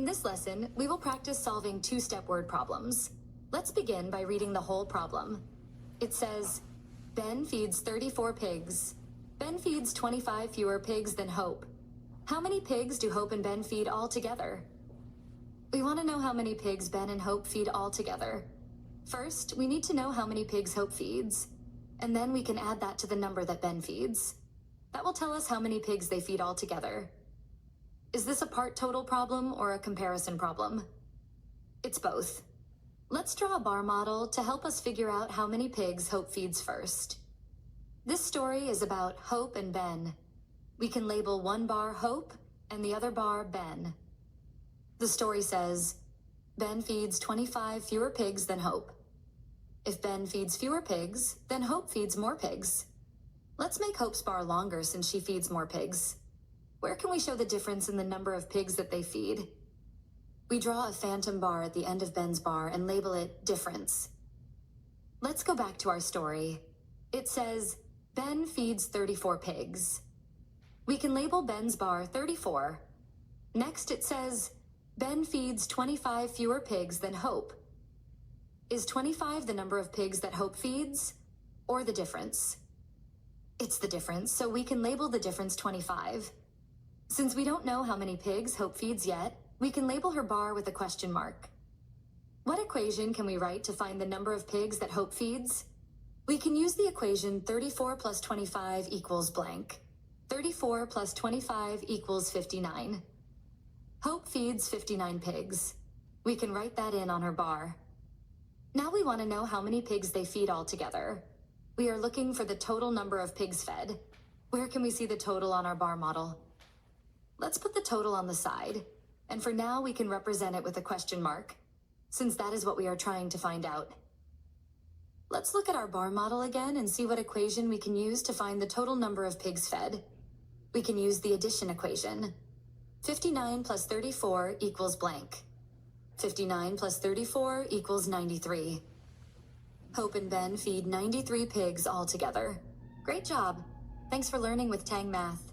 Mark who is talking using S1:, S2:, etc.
S1: this lesson, we will practice solving two-step word problems. Let's begin by reading the whole problem. It says, Ben feeds 34 pigs. Ben feeds 25 fewer pigs than Hope. How many pigs do Hope and Ben feed all together? We want to know how many pigs Ben and Hope feed all together. First, we need to know how many pigs Hope feeds, and then we can add that to the number that Ben feeds. That will tell us how many pigs they feed all together. Is this a part total problem or a comparison problem? It's both. Let's draw a bar model to help us figure out how many pigs Hope feeds first. This story is about Hope and Ben. We can label one bar Hope and the other bar Ben. The story says, Ben feeds 25 fewer pigs than Hope. If Ben feeds fewer pigs, then Hope feeds more pigs. Let's make Hope's bar longer since she feeds more pigs. Where can we show the difference in the number of pigs that they feed? We draw a phantom bar at the end of Ben's bar and label it difference. Let's go back to our story. It says, Ben feeds 34 pigs. We can label Ben's bar 34. Next it says, Ben feeds 25 fewer pigs than Hope. Is 25 the number of pigs that Hope feeds, or the difference? It's the difference, so we can label the difference 25. Since we don't know how many pigs Hope feeds yet, we can label her bar with a question mark. What equation can we write to find the number of pigs that Hope feeds? We can use the equation 34 plus 25 equals blank. 34 plus 25 equals 59. Hope feeds 59 pigs. We can write that in on her bar. Now we want to know how many pigs they feed all together. We are looking for the total number of pigs fed. Where can we see the total on our bar model? Let's put the total on the side, and for now we can represent it with a question mark, since that is what we are trying to find out. Let's look at our bar model again and see what equation we can use to find the total number of pigs fed. We can use the addition equation. 59 plus 34 equals blank. 59 plus 34 equals 93. Hope and Ben feed 93 pigs all together. Great job! Thanks for learning with Tang Math.